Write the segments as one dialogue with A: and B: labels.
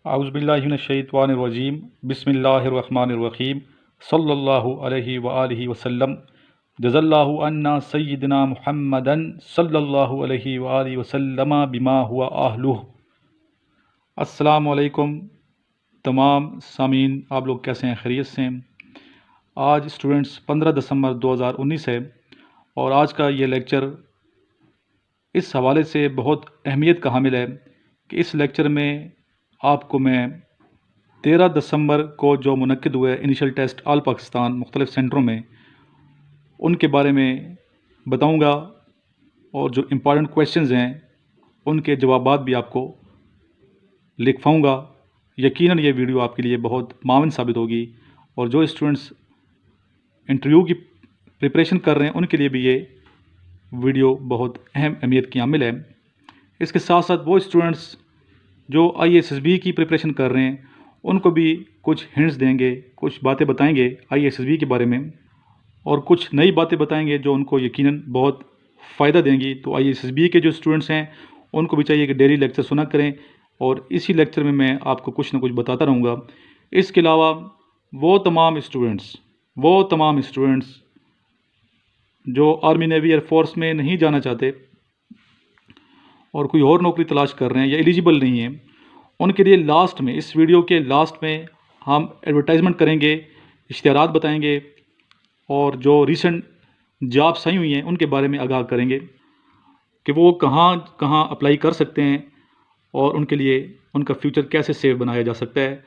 A: आउज़ुबिल्लाहिमिनश्शैतानिर्रजीम बिस्मिल्लाहिर्रहमानिर्रहीम सल्लल्लाहु अलैहि व आलिहि वसल्लम जज़ल्लाहु अन्ना सय्यिदना मुहम्मदन सल्लल्लाहु अलैहि व आलिहि वसल्लम बिमा हुवा आहलुह। अस्सलामु अलैकुम तमाम सामीन, आप लोग कैसे हैं? खैरियत से हैं? आज स्टूडेंट्स 15 दिसंबर 2019 है और आज का ये लेक्चर इस हवाले से बहुत अहमियत का हामिल है कि इस लेक्चर में आपको मैं 13 दिसंबर को जो मुनक्किद हुए इनिशियल टेस्ट आल पाकिस्तान मुख्तलिफ़ सेंटरों में, उनके बारे में बताऊंगा और जो इम्पॉर्टेंट क्वेश्चंस हैं उनके जवाबात भी आपको लिखवाऊंगा। यकीनन ये वीडियो आपके लिए बहुत मावन साबित होगी और जो स्टूडेंट्स इंटरव्यू की प्रिपरेशन कर रहे हैं उनके लिए भी ये वीडियो बहुत अहम अहमियत की हामिल है। इसके साथ साथ वो स्टूडेंट्स जो IASSB की प्रिपरेशन कर रहे हैं उनको भी कुछ हिंट्स देंगे, कुछ बातें बताएंगे IASSB के बारे में और कुछ नई बातें बताएंगे जो उनको यकीनन बहुत फ़ायदा देंगी। तो IASSB के जो स्टूडेंट्स हैं उनको भी चाहिए कि डेली लेक्चर सुना करें और इसी लेक्चर में मैं आपको कुछ ना कुछ बताता रहूँगा। इसके अलावा वो तमाम स्टूडेंट्स जो आर्मी, नेवी, एयरफोर्स में नहीं जाना चाहते और कोई और नौकरी तलाश कर रहे हैं या एलिजिबल नहीं हैं, उनके लिए लास्ट में, इस वीडियो के लास्ट में हम एडवर्टाइजमेंट करेंगे, इश्तिहारात बताएंगे और जो रिसेंट जॉब्स आई हुई हैं उनके बारे में आगाह करेंगे कि वो कहाँ कहाँ अप्लाई कर सकते हैं और उनके लिए उनका फ्यूचर कैसे सेफ बनाया जा सकता है।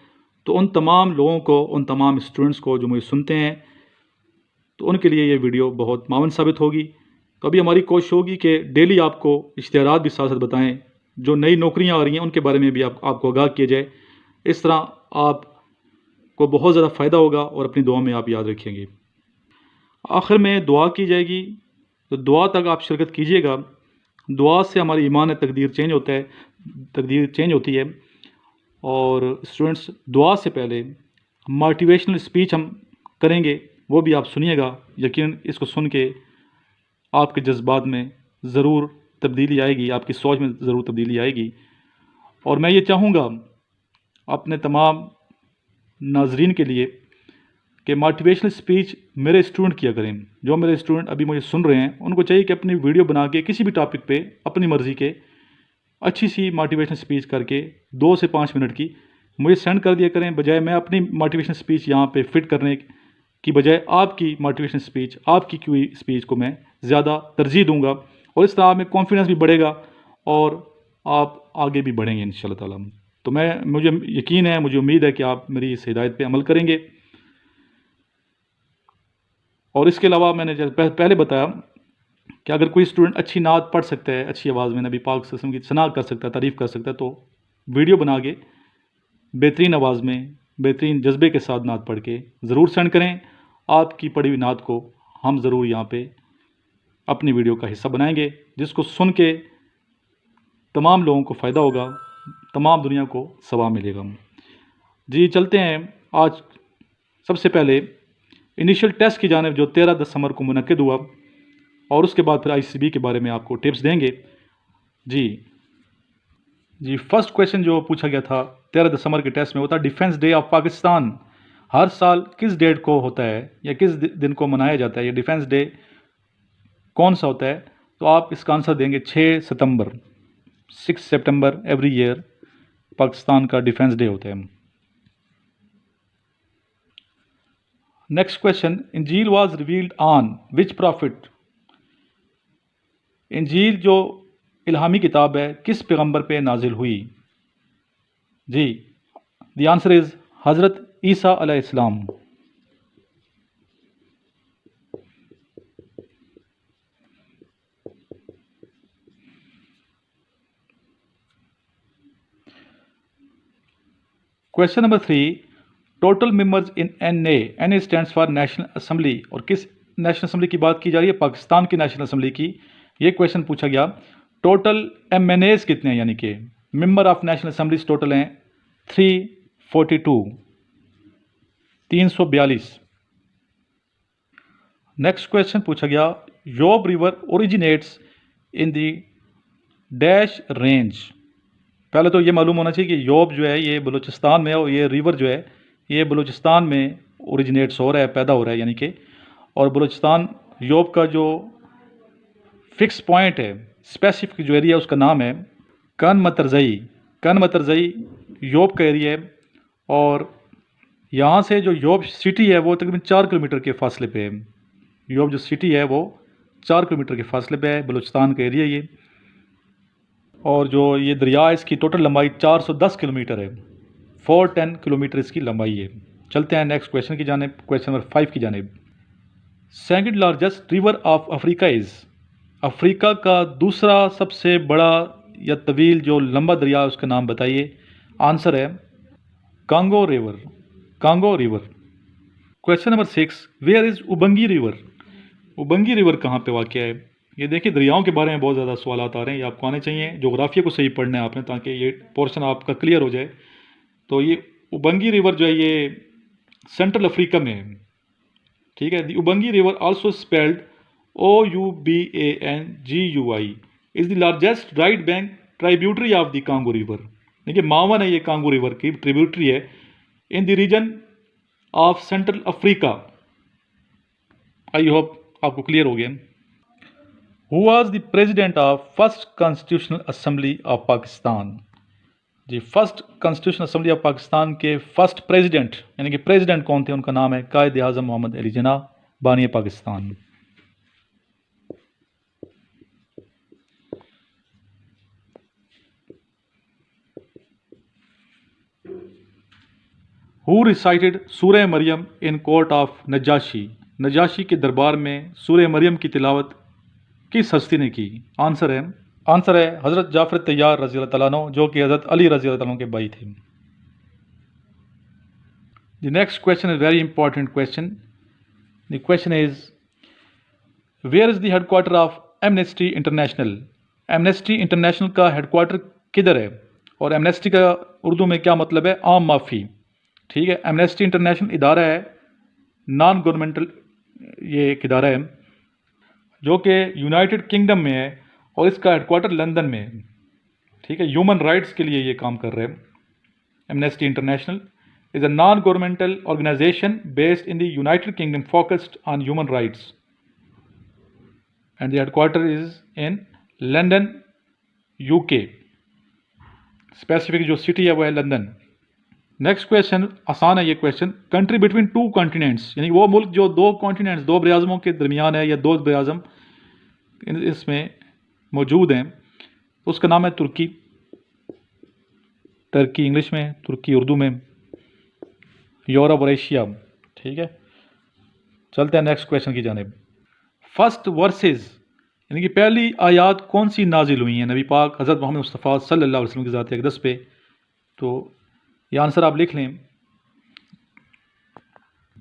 A: तो उन तमाम लोगों को, उन तमाम स्टूडेंट्स को जो मुझे सुनते हैं, तो उनके लिए ये वीडियो बहुत मावन साबित होगी। तो अभी हमारी कोशिश होगी कि डेली आपको इश्तिहारात भी साथ साथ बताएं, जो नई नौकरियां आ रही हैं उनके बारे में भी आपको आगाह किया जाए। इस तरह आपको बहुत ज़्यादा फ़ायदा होगा और अपनी दुआ में आप याद रखेंगे। आखिर में दुआ की जाएगी, तो दुआ तक आप शिरकत कीजिएगा। दुआ से हमारी ईमान तकदीर चेंज होती है। और स्टूडेंट्स, दुआ से पहले मोटिवेशनल स्पीच हम करेंगे, वो भी आप सुनिएगा। यकीन इसको सुन के आपके जज्बात में ज़रूर तब्दीली आएगी, आपकी सोच में ज़रूर तब्दीली आएगी। और मैं ये चाहूँगा अपने तमाम नाजरीन के लिए कि मोटिवेशनल स्पीच मेरे स्टूडेंट किया करें। जो मेरे स्टूडेंट अभी मुझे सुन रहे हैं उनको चाहिए कि अपनी वीडियो बना के किसी भी टॉपिक पे अपनी मर्ज़ी के अच्छी सी मोटिवेशनल स्पीच करके 2 से 5 मिनट की मुझे सेंड कर दिया करें, बजाय मैं अपनी मोटिवेशनल स्पीच यहाँ पे फिट करने की बजाय आपकी मोटिवेशनल स्पीच, आपकी की हुई स्पीच को मैं ज़्यादा तरजीह दूंगा और इस तरह आप में कॉन्फिडेंस भी बढ़ेगा और आप आगे भी बढ़ेंगे इंशाल्लाह ताला। तो मुझे यकीन है, मुझे उम्मीद है कि आप मेरी इस हिदायत पे अमल करेंगे। और इसके अलावा मैंने जैसे पहले बताया कि अगर कोई स्टूडेंट अच्छी नात पढ़ सकता है, अच्छी आवाज़ में नबी पाक सल्लल्लाहु अलैहि वसल्लम की सना कर सकता है, तारीफ़ कर सकता है, तो वीडियो बना के बेहतरीन आवाज़ में, बेहतरीन जज्बे के साथ नात पढ़ के ज़रूर सेंड करें। आपकी पढ़ी हुई नात को हम ज़रूर यहाँ पे अपनी वीडियो का हिस्सा बनाएंगे, जिसको सुन के तमाम लोगों को फ़ायदा होगा, तमाम दुनिया को सवाब मिलेगा। जी चलते हैं। आज सबसे पहले इनिशियल टेस्ट की जानिब जो 13 दिसंबर को मुनक्किद हुआ और उसके बाद फिर ICB के बारे में आपको टिप्स देंगे। जी फर्स्ट क्वेश्चन जो पूछा गया था 13 दिसंबर के टेस्ट में, वो था डिफेंस डे ऑफ पाकिस्तान हर साल किस डेट को होता है या किस दिन को मनाया जाता है? ये डिफेंस डे कौन सा होता है? तो आप इसका आंसर देंगे 6 सितंबर। 6 सितंबर एवरी ईयर पाकिस्तान का डिफेंस डे होता है। Next question, Injeel was revealed on which prophet? Injeel जो इल्हामी किताब है किस पैगंबर पे नाजिल हुई? जी द आंसर इज हज़रत ईसा अलैहिस्सलाम। Question number 3, total members in NA, NA stands for national assembly, और किस नेशनल असेंबली की बात की जा रही है? पाकिस्तान की नेशनल असेंबली की ये क्वेश्चन पूछा गया। टोटल MNAs कितने हैं, यानी कि member of national assemblies total हैं 342। नेक्स्ट क्वेश्चन पूछा गया, Yob river originates in the dash range. पहले तो ये मालूम होना चाहिए कि योब जो है ये बलूचिस्तान में है और ये रिवर जो है ये बलूचिस्तान में ओरिजिनेट्स हो रहा है, पैदा हो रहा है यानी कि। और बलूचिस्तान योब का जो फिक्स पॉइंट है, स्पेसिफिक जो एरिया उसका नाम है कन मतरजई। कन मतरजई योब का एरिया है और यहाँ से जो योब सिटी है वो तकरीबन 4 किलोमीटर के फासले पे है। योब जो सिटी है वो 4 किलोमीटर के फासले पे है, बलूचिस्तान का एरिया ये। और जो ये दरिया है इसकी टोटल लंबाई 410 किलोमीटर है, 410 किलोमीटर इसकी लंबाई है। चलते हैं नेक्स्ट क्वेश्चन की जानिब, क्वेश्चन नंबर 5 की जानिब। Second largest river of Africa is, Africa का दूसरा सबसे बड़ा या तवील जो लंबा दरिया है उसका नाम बताइए। आंसर है Congo river, Congo river. Question number 6, where is Ubangi river, Ubangi river कहाँ पे वाक़ है। ये देखिए दरियाओं के बारे में बहुत ज़्यादा सवाल आ रहे हैं, ये आपको आने चाहिए। जोग्राफिया को सही पढ़ना है आपने ताकि ये पोर्शन आपका क्लियर हो जाए। तो ये उबंगी रिवर जो है ये सेंट्रल अफ्रीका में है, ठीक है। The Ubangi river also spelled OUBANGUI is the largest right bank tributary of the Congo river. देखिए मावन है ये कांगो रिवर की ट्रिब्यूटरी है in the region of central Africa. I hope आपको क्लियर हो गया। Who was the president of first constitutional assembly of Pakistan, जी first constitutional assembly of Pakistan के फर्स्ट प्रेसिडेंट यानी कि प्रेसिडेंट कौन थे, उनका नाम है कायद आज़म मोहम्मद अली जिन्ना, बानी पाकिस्तान। हु रिसाइटेड सूरह Maryam in court of Najashi, Najashi के दरबार में सूरह मरियम की तिलावत किस हस्ती ने की। आंसर है हज़रत जाफ़र तैयार रज़ी अल्लाह तआला अन्हु, जो कि हज़रत अली रज़ी अल्लाह तआला अन्हु के भाई थे। The next question is very important question. The question is where is the headquarter of Amnesty International, Amnesty International का हेडक्वार्टर किधर है। और एमनेस्टी का उर्दू में क्या मतलब है, आम माफ़ी, ठीक है। एमनेस्टी इंटरनेशनल इदारा है, नॉन गवर्नमेंटल ये एक इदारा है जो कि यूनाइटेड किंगडम में है और इसका हेडक्वार्टर लंदन में है, ठीक है। ह्यूमन राइट्स के लिए ये काम कर रहे हैं। Amnesty International is a non governmental organisation based in the United Kingdom focused on human rights and the headquarter is in London UK। Specific जो सिटी है वो है लंदन। नेक्स्ट क्वेश्चन आसान है ये क्वेश्चन। कंट्री बिटवीन 2 कॉन्टिनेंट्स यानी वो मुल्क जो 2 कॉन्टिनेंट्स 2 बराज़मों के दरमियान है या 2 बराज़म इसमें मौजूद हैं, तो उसका नाम है तुर्की। टर्की इंग्लिश में, तुर्की उर्दू में, यूरोप और एशिया, ठीक है। चलते हैं नेक्स्ट क्वेश्चन की जानिब। फर्स्ट वर्सेस यानी कि पहली आयात कौन सी नाजिल हुई हैं नबी पाक हज़रत मोहम्मद मुस्तफ़ा सल्लल्लाहु अलैहि वसल्लम की ज़ात अक़दस पे। तो ये आंसर आप लिख लें,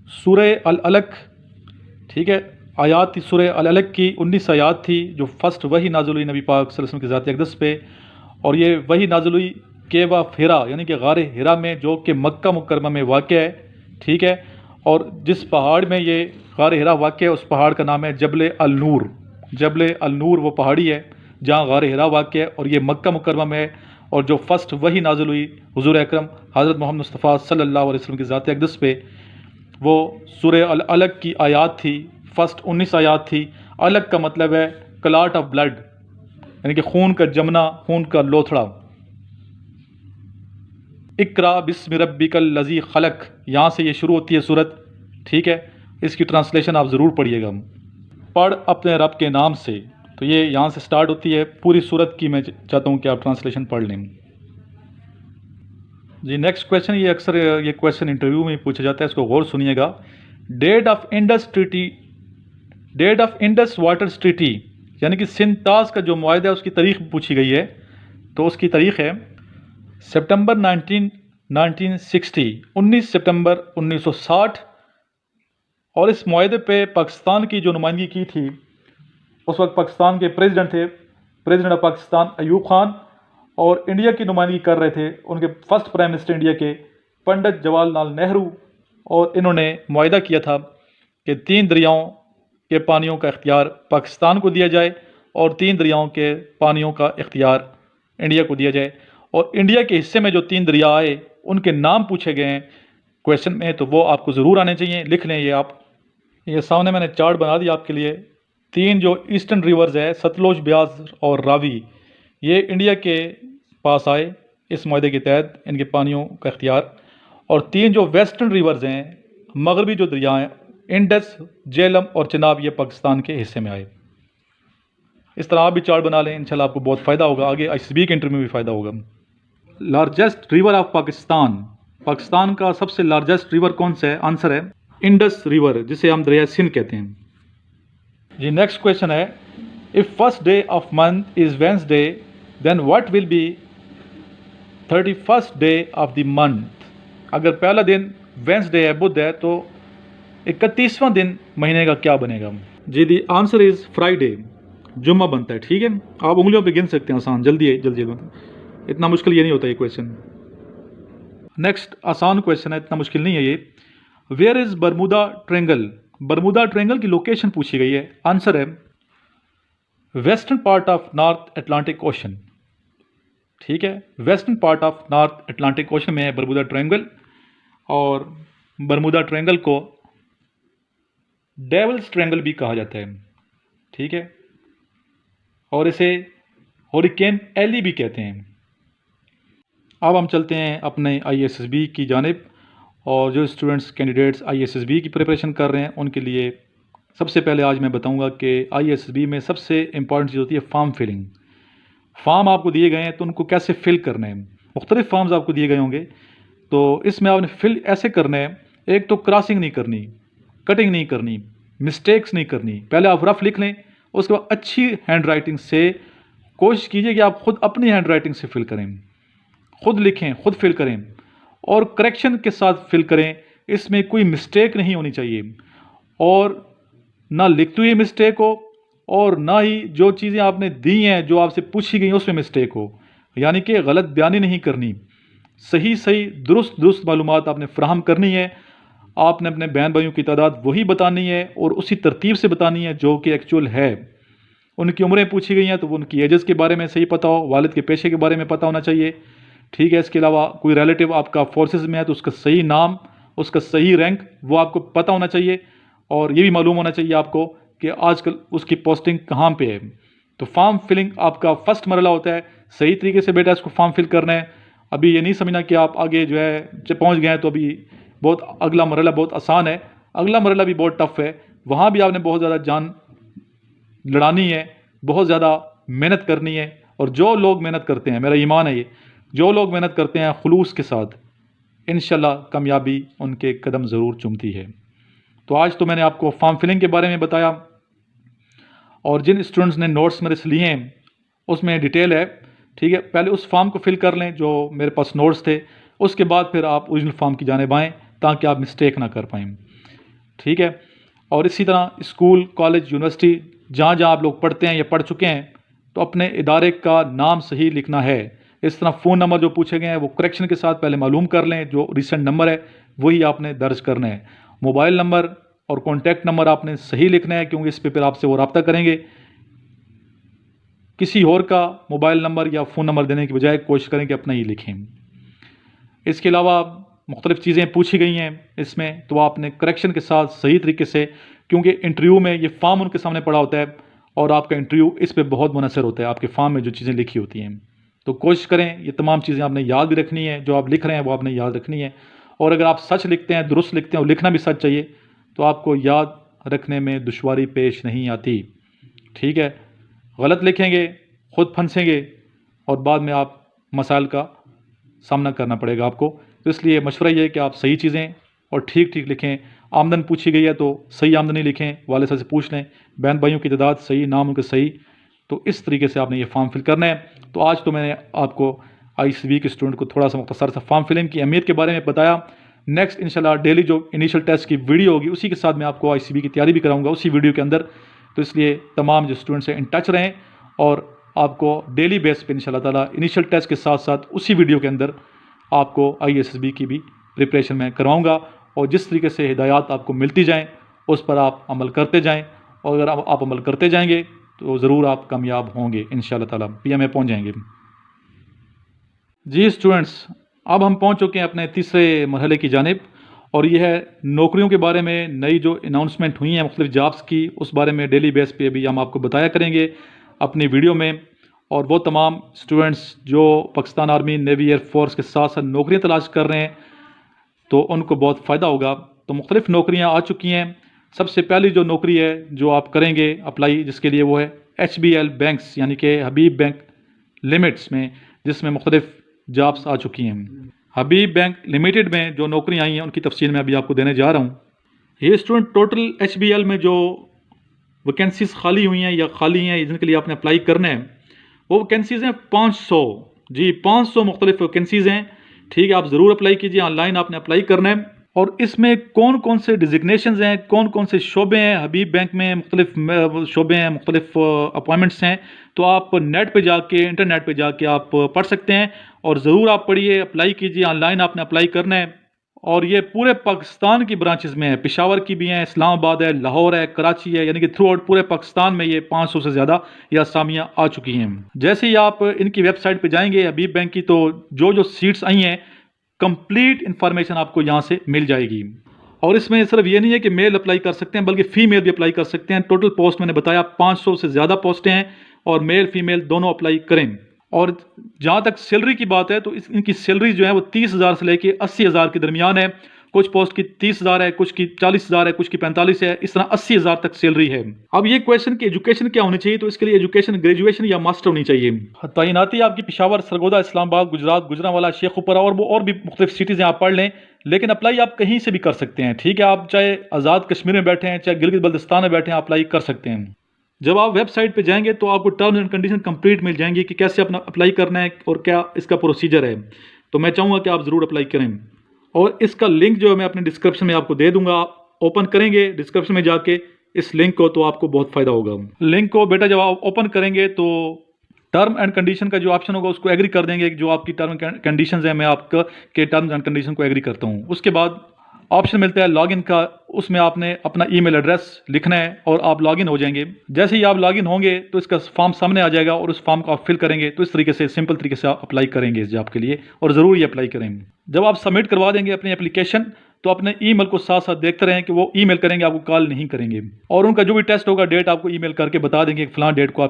A: सूरह अल-अलक, ठीक है। आयात थी सूरह अल-अलक की 19 आयात थी जो फर्स्ट वही नाज़िल हुई नबी पाक सल्लल्लाहु अलैहि वसल्लम की ज़ात अक़दस पे। और ये वही नाज़िल हुई केवा हिरा यानी कि गार हिरा में जो कि मक्का मुकरमा में वाक़ है, ठीक है। और जिस पहाड़ में ये गार हिरा वाक़ है उस पहाड़ का नाम है जबल अल नूर। जबल अल नूर वो पहाड़ी है जहाँ गार हिरा वाक़ है और ये मक्का मुकरमा में है। और जो फर्स्ट वही नाज़िल हुई हुज़ूर अकरम हज़रत मोहम्मद मुस्तफ़ा सल्लल्लाहु अलैहि वसल्लम की ज़ात अक़दस पे वो सूरह अल-अलक की आयात थी। फर्स्ट 19 आयात थी। अलग का मतलब है क्लॉट ऑफ ब्लड यानी कि खून का जमना, खून का लोथड़ा। इकरा बिस्मि रब्बिकल लज़ी खलक, यहाँ से ये शुरू होती है सूरत, ठीक है। इसकी ट्रांसलेशन आप ज़रूर पढ़िएगा, पढ़ अपने रब के नाम से। तो ये यहाँ से स्टार्ट होती है पूरी सूरत की। मैं चाहता हूँ कि आप ट्रांसलेशन पढ़ लें जी। नेक्स्ट क्वेश्चन, ये अक्सर ये क्वेश्चन इंटरव्यू में पूछा जाता है, इसको गौर सुनिएगा। Date of Indus treaty, date of Indus waters treaty यानी कि सिंतास का जो मुआहदा है उसकी तारीख पूछी गई है। तो उसकी तारीख है सितंबर 1960, 19 सितंबर 1960। और इस मुआहदे पे पाकिस्तान की जो नुमाइंदगी की थी उस वक्त पाकिस्तान के प्रेसिडेंट थे, प्रेसिडेंट ऑफ पाकिस्तान अयूब खान। और इंडिया की नुमाइंदगी कर रहे थे उनके फर्स्ट प्राइम मिनिस्टर इंडिया के पंडित जवाहरलाल नेहरू। और इन्होंने मुआहदा किया था कि 3 दरियाओं के पानियों का इख्तियार पाकिस्तान को दिया जाए और 3 दरियाओं के पानियों का इख्तियार इंडिया को दिया जाए। और इंडिया के हिस्से में जो 3 दरिया आए उनके नाम पूछे गए हैं क्वेश्चन में, तो वो आपको ज़रूर आने चाहिए। लिख लें ये आप। ये सामने मैंने चार्ट बना दिया आपके लिए। 3 जो ईस्टर्न रिवर्स है, सतलुज, ब्यास और रावी, ये इंडिया के पास आए इस मुआहदे के तहत, इनके पानियों का इख्तियार। और 3 जो वेस्टर्न रिवर्स हैं, मगरबी जो दरिया हैं, इंडस, झेलम और चिनाब, ये पाकिस्तान के हिस्से में आए। इस तरह आप भी चार्ट बना लें, इंशाल्लाह आपको बहुत फ़ायदा होगा, आगे ICB के इंटरव्यू में भी फ़ायदा होगा। Largest river of Pakistan, Pakistan का सबसे लार्जेस्ट रिवर कौन सा है? आंसर है इंडस रिवर, जिसे हम दरिया सिंध कहते हैं। जी नेक्स्ट क्वेश्चन है, if first day of month is Wednesday then what will be 31st day of the month. अगर पहला दिन वेंसडे है, बुध है, तो 31वां दिन महीने का क्या बनेगा? जी दी आंसर इज़ फ्राइडे, जुम्मा बनता है। ठीक है, आप उंगलियों पे गिन सकते हैं, आसान, जल्दी है, जल्दी जल्दी, इतना मुश्किल ये नहीं होता ये क्वेश्चन। नेक्स्ट आसान क्वेश्चन है, इतना मुश्किल नहीं है ये। Where is Bermuda triangle, Bermuda triangle की लोकेशन पूछी गई है। आंसर है western part of North Atlantic ocean. ठीक है, western part of North Atlantic ocean में है बरमुदा ट्रायंगल, और बरमुदा ट्रायंगल को डेविल्स ट्रायंगल भी कहा जाता है। ठीक है, और इसे हरिकेन एली भी कहते हैं। अब हम चलते हैं अपने ISSB की जानिब, और जो स्टूडेंट्स कैंडिडेट्स ISSB की प्रिपरेशन कर रहे हैं उनके लिए सबसे पहले आज मैं बताऊंगा कि ISSB में सबसे इम्पॉर्टेंट चीज़ होती है फॉर्म फिलिंग। फॉर्म आपको दिए गए हैं तो उनको कैसे फिल करना है। मुख्तलिफ फॉर्म्स आपको दिए गए होंगे, तो इसमें आपने फिल ऐसे करना है, एक तो क्रॉसिंग नहीं करनी, कटिंग नहीं करनी, मिस्टेक्स नहीं करनी। पहले आप रफ लिख लें, उसके बाद अच्छी हैंड राइटिंग से कोशिश कीजिए कि आप खुद अपनी हैंड राइटिंग से फिल करें, खुद लिखें, खुद फिल करें, और करेक्शन के साथ फिल करें। इसमें कोई मिस्टेक नहीं होनी चाहिए, और ना लिखते हुए मिस्टेक हो, और ना ही जो चीज़ें आपने दी हैं, जो आपसे पूछी गई उसमें मिस्टेक हो, यानी कि गलत बयानी नहीं करनी। सही सही दुरुस्त दुरुस्त मालूमात आपने फ्राहम करनी है। आपने अपने बहन भाइयों की तादाद वही बतानी है, और उसी तरतीब से बतानी है जो कि एक्चुअल है। उनकी उम्रें पूछी गई हैं तो उनकी एजेस के बारे में सही पता हो, वालिद के पेशे के बारे में पता होना चाहिए। ठीक है, इसके अलावा कोई रिलेटिव आपका फोर्सेस में है तो उसका सही नाम, उसका सही रैंक वो आपको पता होना चाहिए, और ये भी मालूम होना चाहिए आपको कि आजकल उसकी पोस्टिंग कहाँ पे है। तो फॉर्म फिलिंग आपका फर्स्ट मरला होता है। सही तरीके से बेटा इसको फॉर्म फिल करना है। अभी ये नहीं समझना कि आप आगे जो है जब पहुँच गए हैं तो अभी बहुत अगला मरला बहुत आसान है, अगला मरला भी बहुत टफ है। वहाँ भी आपने बहुत ज़्यादा जान लड़ानी है, बहुत ज़्यादा मेहनत करनी है। और जो लोग मेहनत करते हैं, मेरा ईमान है ये, जो लोग मेहनत करते हैं खुलूस के साथ, इंशाल्लाह कामयाबी उनके कदम ज़रूर चूमती है। तो आज तो मैंने आपको फॉर्म फिलिंग के बारे में बताया, और जिन स्टूडेंट्स ने नोट्स मेरे से लिए हैं उसमें डिटेल है। ठीक है, पहले उस फॉर्म को फिल कर लें जो मेरे पास नोट्स थे, उसके बाद फिर आप ओरिजिनल फॉर्म की जानिब आएँ ताकि आप मिस्टेक ना कर पाएँ। ठीक है, और इसी तरह स्कूल, कॉलेज, यूनिवर्सिटी जहाँ जहाँ आप लोग पढ़ते हैं या पढ़ चुके हैं, तो अपने इदारे का नाम सही लिखना है। इस तरह फ़ोन नंबर जो पूछे गए हैं वो करेक्शन के साथ पहले मालूम कर लें, जो रिसेंट नंबर है वही आपने दर्ज करना है। मोबाइल नंबर और कॉन्टैक्ट नंबर आपने सही लिखना है, क्योंकि इस पे फिर आपसे वो रब्ता करेंगे। किसी और का मोबाइल नंबर या फ़ोन नंबर देने की बजाय कोशिश करें कि अपना ही लिखें। इसके अलावा मुख्तलिफ़ चीज़ें पूछी गई हैं इसमें, तो आपने करेक्शन के साथ सही तरीके से, क्योंकि इंटरव्यू में ये फॉर्म उनके सामने पड़ा होता है और आपका इंटरव्यू इस पर बहुत मुनहसर होता है, आपके फॉर्म में जो चीज़ें लिखी होती हैं। तो कोशिश करें ये तमाम चीज़ें आपने याद भी रखनी है, जो आप लिख रहे हैं वो आपने याद रखनी है। और अगर आप सच लिखते हैं, दुरुस्त लिखते हैं और लिखना भी सच चाहिए, तो आपको याद रखने में दुश्वारी पेश नहीं आती। ठीक है, गलत लिखेंगे, खुद फंसेंगे, और बाद में आप मसाइल का सामना करना पड़ेगा आपको। तो इसलिए मशवरा ये है कि आप सही चीज़ें और ठीक ठीक लिखें। आमदन पूछी गई है तो सही आमदनी लिखें, वाले साहब से पूछ लें, बहन भाइयों की तादाद सही, नाम उनके सही। तो इस तरीके से आपने ये फॉर्म फिल करना है। तो आज तो मैंने आपको ICB के स्टूडेंट को थोड़ा सा मुख्तसर सा फॉर्म फिलिंग की अहमियत के बारे में बताया। नेक्स्ट इंशाल्लाह डेली जो इनिशियल टेस्ट की वीडियो होगी उसी के साथ मैं आपको ICB की तैयारी भी कराऊंगा उसी वीडियो के अंदर। तो इसलिए तमाम जो स्टूडेंट्स हैं इन टच रहें, और आपको डेली बेस पे इंशाल्लाह ताला इनिशियल टेस्ट के साथ साथ उसी वीडियो के अंदर आपको ISSB की भी प्रिपरेशन में करवाऊँगा। और जिस तरीके से हिदायत आपको मिलती जाएँ उस पर आप अमल करते जाएँ, और अगर आप अमल करते जाएंगे तो ज़रूर आप कामयाब होंगे इंशाल्लाह ताला, PMA पहुँच जाएंगे। जी स्टूडेंट्स, अब हम पहुंच चुके हैं अपने तीसरे मरहले की जानिब, और यह है नौकरियों के बारे में नई जो अनाउंसमेंट हुई हैं मुख्तलिफ जॉब्स की, उस बारे में डेली बेस पे अभी हम आपको बताया करेंगे अपनी वीडियो में। और वो तमाम स्टूडेंट्स जो पाकिस्तान आर्मी, नेवी, एयरफोर्स के साथ साथ नौकरियाँ तलाश कर रहे हैं तो उनको बहुत फ़ायदा होगा। तो मुख्तलिफ नौकरियाँ आ चुकी हैं। सबसे पहली जो नौकरी है जो आप करेंगे अप्लाई जिसके लिए, वो है HBL बैंक्स यानी कि हबीब बैंक लिमिट्स में, जिसमें मुख्तलिफ जॉब्स आ चुकी हैं। हबीब बैंक लिमिटेड में जो नौकरियाँ आई हैं उनकी तफसील मैं अभी आपको देने जा रहा हूँ। ये स्टूडेंट टोटल HBL में जो वैकेंसीज़ खाली हुई हैं या खाली हैं जिनके लिए आपने अप्लाई करना है, वो वैकेंसीज़ हैं 500। जी 500 मुख्तलिफ वैकेंसीज़ हैं। ठीक है, आप ज़रूर अप्लाई कीजिए, ऑनलाइन आपने अप्लाई करना है। और इसमें कौन कौन से डिजिग्नेशंस हैं, कौन कौन से शोबे हैं हबीब बैंक में, मुख्तलिफ शोबे हैं, मुख्तलिफ अपॉइंटमेंट्स हैं, तो आप नेट पे जाके, इंटरनेट पे जाके आप पढ़ सकते हैं। और ज़रूर आप पढ़िए, अप्लाई कीजिए, ऑनलाइन आपने अप्लाई करना है। और ये पूरे पाकिस्तान की ब्रांचेस में है, पेशावर की भी हैं, इस्लामाबाद है, लाहौर है, कराची है, यानी कि थ्रू आउट पूरे पाकिस्तान में ये 500 से ज़्यादा ये असामियाँ आ चुकी हैं। जैसे ही आप इनकी वेबसाइट पे जाएंगे हबीब बैंक की, तो जो जो सीट्स आई हैं कंप्लीट इंफॉर्मेशन आपको यहाँ से मिल जाएगी। और इसमें सिर्फ ये नहीं है कि मेल अप्लाई कर सकते हैं, बल्कि फीमेल भी अप्लाई कर सकते हैं। टोटल पोस्ट मैंने बताया 500 से ज़्यादा पोस्टें हैं, और मेल फीमेल दोनों अप्लाई करें। और जहाँ तक सैलरी की बात है तो इनकी सैलरी जो है वो 30,000 से लेके 80,000 के दरमियान है। कुछ पोस्ट की 30,000 है, कुछ की 40,000 है, कुछ की 45 है, इस तरह 80,000 तक सैलरी है। अब ये क्वेश्चन की एजुकेशन क्या होनी चाहिए, तो इसके लिए एजुकेशन ग्रेजुएशन या मास्टर होनी चाहिए। तैनाती आपकी पेशावर, सरगोदा, इस्लामाबाद, गुजरात, गुजरांवाला, शेखुपुरा और भी मुख्तलिफ सिटीज़ हैं, आप पढ़ लें। लेकिन अप्लाई आप कहीं से भी कर सकते हैं। ठीक है, आप चाहे आज़ाद कश्मीर में बैठे हैं, चाहे गिलगित बल्तिस्तान में बैठे हैं, अप्लाई कर सकते हैं। जब आप वेबसाइट पे जाएंगे तो आपको टर्म्स एंड कंडीशन कंप्लीट मिल जाएंगी कि कैसे अपना अप्लाई करना है और क्या इसका प्रोसीजर है। तो मैं चाहूँगा कि आप ज़रूर अप्लाई करें, और इसका लिंक जो है मैं अपने डिस्क्रिप्शन में आपको दे दूंगा। आप ओपन करेंगे डिस्क्रिप्शन में जाके इस लिंक को, तो आपको बहुत फ़ायदा होगा। लिंक को बेटा जब आप ओपन करेंगे तो टर्म एंड कंडीशन का जो ऑप्शन होगा उसको एग्री कर देंगे, जो आपकी टर्म कंडीशंस हैं, मैं आपका के टर्म्स एंड कंडीशन को एग्री करता हूँ। उसके बाद ऑप्शन मिलता है लॉगिन का, उसमें आपने अपना ईमेल एड्रेस लिखना है और आप लॉगिन हो जाएंगे। जैसे ही आप लॉगिन होंगे तो इसका फॉर्म सामने आ जाएगा, और उस फॉर्म को आप फिल करेंगे। तो इस तरीके से सिंपल तरीके से आप अप्लाई करेंगे इस जॉब के लिए, और ज़रूर ये अप्लाई करेंगे। जब आप सबमिट करवा देंगे अपनी एप्लीकेशन, तो अपने ईमेल को साथ साथ देखते रहें कि वो ईमेल करेंगे, आपको कॉल नहीं करेंगे। और उनका जो भी टेस्ट होगा डेट आपको ईमेल करके बता देंगे कि फलां डेट को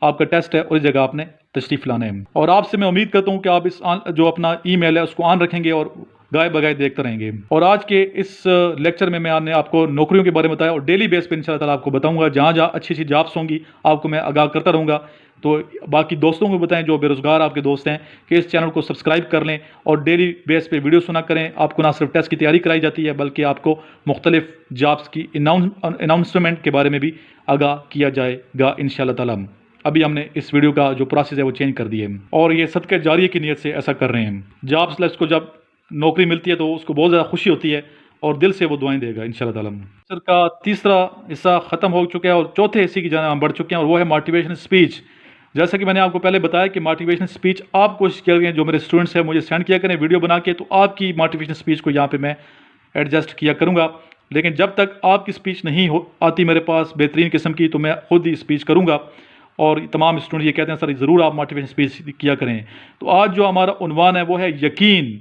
A: आपका टेस्ट है और इस जगह आपने तशरीफ लाना है। और आपसे मैं उम्मीद करता हूँ कि आप इस जो अपना ईमेल है उसको ऑन रखेंगे और गाय बगाए देखते रहेंगे। और आज के इस लेक्चर में मैंने आपको नौकरियों के बारे में बताया, और डेली बेस पे इंशाल्लाह ताला आपको बताऊंगा। जहाँ जहाँ अच्छी अच्छी जॉब्स होंगी आपको मैं आगाह करता रहूँगा। तो बाकी दोस्तों को बताएं जो बेरोज़गार आपके दोस्त हैं कि इस चैनल को सब्सक्राइब कर लें और डेली बेस पे वीडियो सुना करें। आपको ना सिर्फ टेस्ट की तैयारी कराई जाती है, बल्कि आपको मुख्तलिफ जॉब्स की अनाउंसमेंट के बारे में भी आगाह किया जाएगा इंशाल्लाह ताला। अभी हमने इस वीडियो का जो प्रोसेस है वो चेंज कर दिए, और ये सदके जारिया की नीयत से ऐसा कर रहे हैं। जॉब्स लेस को जब नौकरी मिलती है तो उसको बहुत ज़्यादा खुशी होती है, और दिल से वो दुआएं देगा इंशाल्लाह ताला। सर का तीसरा हिस्सा ख़त्म हो चुका है और चौथे हिस्से की जाने हम बढ़ चुके हैं, और वो है मोटिवेशन स्पीच। जैसा कि मैंने आपको पहले बताया कि मोटिवेशन स्पीच आप कोशिश करें, जो मेरे स्टूडेंट्स हैं मुझे सेंड किया करें वीडियो बना के, तो आपकी मोटिवेशन स्पीच को यहाँ पे मैं एडजस्ट किया करूँगा। लेकिन जब तक आपकी स्पीच नहीं आती मेरे पास बेहतरीन किस्म की, तो मैं खुद ही स्पीच करूँगा। और तमाम स्टूडेंट ये कहते हैं सर ज़रूर आप मोटिवेशन स्पीच किया करें। तो आज जो हमारा उन्वान है वो है यकीन।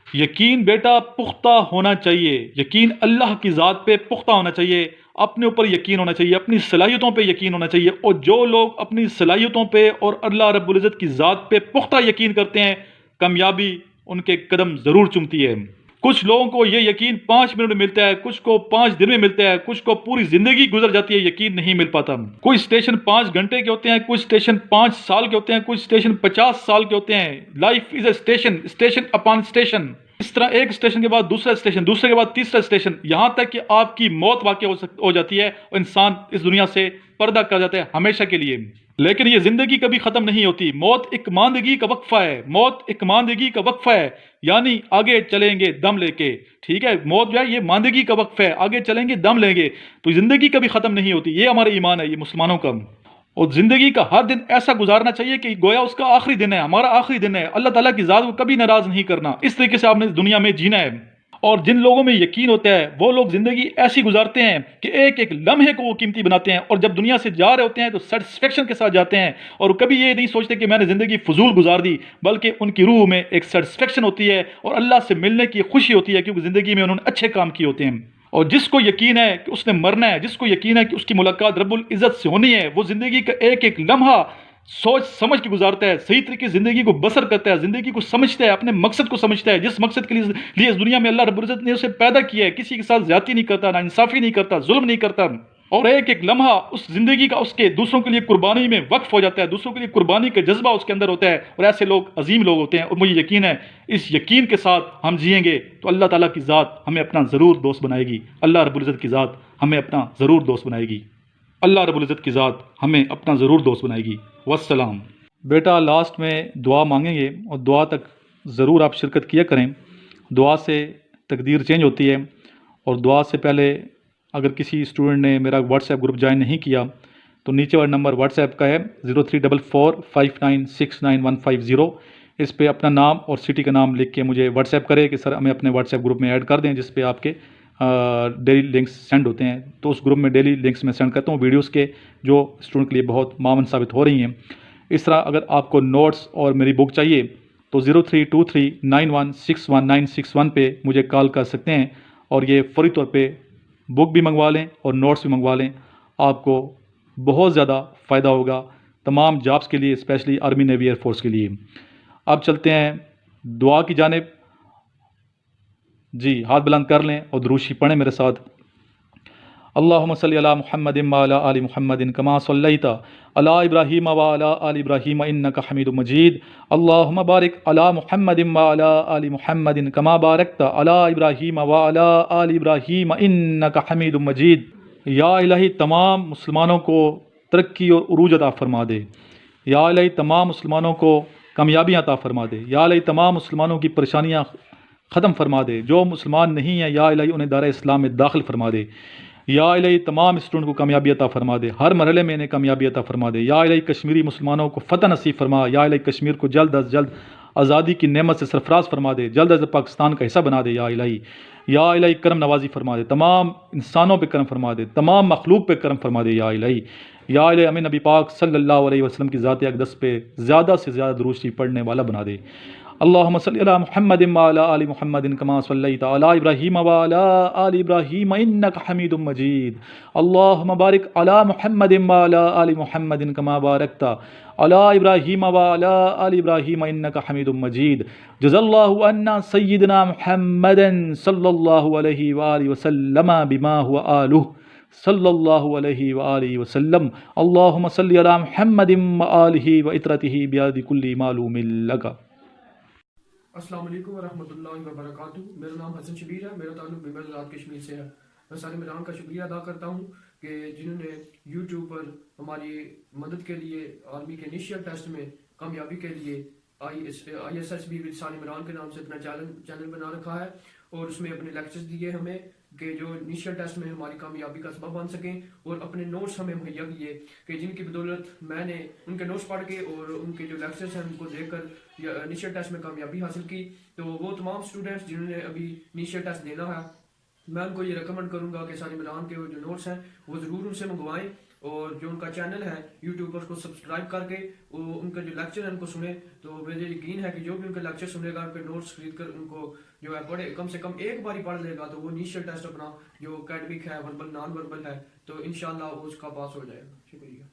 A: यकीन बेटा पुख्ता होना चाहिए, यकीन अल्लाह की ज़ात पे पुख्ता होना चाहिए, अपने ऊपर यकीन होना चाहिए, अपनी सलाहियतों पे यकीन होना चाहिए। और जो लोग अपनी सलाहियतों पे और अल्लाह रब्बुल इज़्ज़त की ज़ात पे पुख्ता यकीन करते हैं, कामयाबी उनके कदम ज़रूर चूमती है। कुछ लोगों को ये यकीन 5 मिनट में मिलता है, कुछ को 5 दिन में मिलता है, कुछ को पूरी ज़िंदगी गुजर जाती है, यकीन नहीं मिल पाता। कुछ स्टेशन 5 घंटे के होते हैं, कुछ स्टेशन 5 साल के होते हैं, कुछ स्टेशन 50 साल के होते हैं। Life is a station, station upon station. इस तरह एक स्टेशन के बाद दूसरा स्टेशन, दूसरे के बाद तीसरा स्टेशन, यहाँ तक कि आपकी मौत वाक़ई हो जाती है और इंसान इस दुनिया से पर्दा कर जाता है हमेशा के लिए। लेकिन ये ज़िंदगी कभी ख़त्म नहीं होती। मौत एक मांदगी का वक्फ़ा है, मौत एक मांदगी का वक्फ़ा है, यानी आगे चलेंगे दम लेके। ठीक है, मौत जो है ये मांदगी का वक्फ़ा है, आगे चलेंगे दम लेंगे। तो ज़िंदगी कभी ख़त्म नहीं होती, ये हमारा ईमान है, ये मुसलमानों का। और ज़िंदगी का हर दिन ऐसा गुजारना चाहिए कि गोया उसका आखिरी दिन है, हमारा आखिरी दिन है। अल्लाह ताला की ज़ात को कभी नाराज़ नहीं करना, इस तरीके से आपने दुनिया में जीना है। और जिन लोगों में यकीन होता है वो लोग ज़िंदगी ऐसी गुजारते हैं कि एक एक लम्हे को वो कीमती बनाते हैं, और जब दुनिया से जा रहे होते हैं तो सेटिस्फेक्शन के साथ जाते हैं, और कभी ये नहीं सोचते कि मैंने ज़िंदगी फजूल गुजार दी, बल्कि उनकी रूह में एक सेटिस्फेक्शन होती है और अल्लाह से मिलने की खुशी होती है, क्योंकि ज़िंदगी में उन्होंने अच्छे काम किए होते हैं। और जिसको यकीन है कि उसने मरना है, जिसको यकीन है कि उसकी मुलाकात रब्बुल इज़्ज़त से होनी है, वो ज़िंदगी का एक एक लम्हा सोच समझ के गुजारता है, सही तरीके से ज़िंदगी को बसर करता है, ज़िंदगी को समझता है, अपने मकसद को समझता है, जिस मकसद के लिए इस दुनिया में अल्लाह रब्बुल इज़्ज़त ने उसे पैदा किया है। किसी के साथ ज़्यादती नहीं करता, नाइंसाफ़ी नहीं करता, जुल्म नहीं करता, और एक एक लम्हा उस ज़िंदगी का उसके दूसरों के लिए कुर्बानी में वक्फ हो जाता है, दूसरों के लिए कुर्बानी का जज्बा उसके अंदर होता है, और ऐसे लोग अजीम लोग होते हैं। और मुझे यकीन है इस यकीन के साथ हम जिएंगे तो अल्लाह ताला की ज़ात हमें अपना ज़रूर दोस्त बनाएगी, अल्लाह रब्बुल इज़्ज़त की ज़ात हमें अपना ज़रूर दोस्त बनाएगी, अल्लाह रब्बुल इज़्ज़त की ज़ात हमें अपना ज़रूर दोस्त बनाएगी। वस्सलाम। बेटा, लास्ट में दुआ मांगेंगे और दुआ तक ज़रूर आप शिरकत किया करें। दुआ से तकदीर चेंज होती है, और दुआ से पहले अगर किसी स्टूडेंट ने मेरा व्हाट्सएप ग्रुप ज्वाइन नहीं किया तो नीचे वाला नंबर व्हाट्सएप का है 0344596150। इस पे अपना नाम और सिटी का नाम लिख के मुझे व्हाट्सएप करें कि सर हमें अपने व्हाट्सएप ग्रुप में ऐड कर दें, जिस पे आपके डेली लिंक्स सेंड होते हैं। तो उस ग्रुप में डेली लिंक्स मैं सेंड करता हूँ वीडियोज़ के, जो स्टूडेंट के लिए बहुत मावन साबित हो रही हैं। इस तरह अगर आपको नोट्स और मेरी बुक चाहिए तो 0323916191 पे मुझे कॉल कर सकते हैं, और ये फ़ौरी तौर पे बुक भी मंगवा लें और नोट्स भी मंगवा लें। आपको बहुत ज़्यादा फ़ायदा होगा तमाम जॉब्स के लिए, स्पेशली आर्मी, नेवी, एयरफोर्स के लिए। अब चलते हैं दुआ की जानिब। जी, हाथ बुलंद कर लें और दुरूशी पढ़ें मेरे साथ। अल्लाहुम्मा सल्लि अला मुहम्मदिन व अला आलि मुहम्मदिन कमा सल्लैता अला इब्राहीम व अला आलि इब्राहीम इन्नका हमीदुम मजीद। अल्लाहुम्मा बारिक अला मुहम्मदिन व अला आलि मुहम्मदिन कमा बारकता अला इब्राहीम व अला आलि इब्राहीम इन्नका हमीदुम मजीद। या इलाही तमाम मुसलमानों को तरक्की और उरूज अता फरमा दे। या इलाही तमाम मुसलमानों को कामयाबियाँ अता फरमा दे। या इलाही तमाम मुसलमानों की परेशानियाँ ख़त्म फरमा दे। जो मुसलमान नहीं हैं या इलाही उन्हें दार इस्लाम में दाखिल फरमा दे। या इलाही तमाम स्टूडेंट को कामयाबी अता फरमा दे, हर मरहले में इन्हें कामयाबी अता फरमा दे। या इलाही कश्मीरी मुसलमानों को फ़तह नसीब फरमा। या इलाही कश्मीर को जल्द अज जल्द आज़ादी की नेमत से सरफराज फरमा दे, जल्द अज पाकिस्तान का हिस्सा बना दे। या इलाही करम नवाजी फरमा दे, तमाम इंसानों पे करम फरमा दे, तमाम मखलूक पे करम फरमा दे। या इलाही हमें नबी पाक सल्लल्लाहु अलैहि वसल्लम की ज़ात अक़दस पे ज़्यादा से ज़्यादा दुरूद शरीफ पढ़ने वाला बना दे। अल्लाहुम्मा सल्लि अला मुहम्मदिन व अला आलि मुहम्मदिन कमा सल्लैता अला इब्राहीम व अला आलि इब्राहीम इन्नका हमीदुम मजीद। अल्लाहुम्मा बारिक अला मुहम्मदिन व अला आलि मुहम्मदिन कमा बारकता अला इब्राहीम व अला आलि इब्राहीम इन्नका हमीदुम मजीद। जज़ल्लाहु अन्ना सय्यिदना मुहम्मदन सल्लल्लाहु अलैहि व आलिहि वसल्लम बिमा हुवा आलुहु सल्लल्लाहु अलैहि व आलिहि वसल्लम। अल्लाहुम्मा सल्लि अला मुहम्मदिन व आलिहि व इत्रतिहि बियादि कुल्ली मालूमिन लका।
B: अस्सलाम वालेकुम वरहमतुल्लाहि वबरकातुहू। मेरा नाम हसन शबीर है, मेरा ताल्लुक बिमर कश्मीर से है। मैं सारे मेहमान का शुक्रिया अदा करता हूँ कि जिन्होंने यूट्यूब पर हमारी मदद के लिए आर्मी के इनिशियल टेस्ट में कामयाबी के लिए ISSB विद साल इमरान के नाम से अपना चैनल बना रखा है, और उसमें अपने लेक्चर्स दिए हमें कि जो इनिशियल टेस्ट में हमारी कामयाबी का सबब बन सकें, और अपने नोट्स हमें मुहैया किए कि जिनकी बदौलत मैंने उनके नोट्स पढ़ के और उनके जो लेक्चर्स हैं उनको देखकर इनिशियल टेस्ट में कामयाबी हासिल की। तो वो तमाम स्टूडेंट्स जिन्होंने अभी इनिशियल टेस्ट देना है, मैं उनको ये रिकमेंड करूँगा कि साल इमरान के जो नोट्स हैं वो ज़रूर उनसे मंगवाएं, और जो उनका चैनल है यूट्यूब पर उसको सब्सक्राइब करके वो उनका जो लेक्चर है उनको सुने। तो मुझे यकीन है कि जो भी उनका लेक्चर सुनेगा, उनके नोट्स खरीद कर उनको जो है पढ़े, कम से कम एक बार ही पढ़ लेगा, तो वो इनिशियल टेस्ट अपना जो अकेडमिक है, वर्बल नॉन वर्बल है, तो इंशाल्लाह वो उसका पास हो जाएगा। शुक्रिया।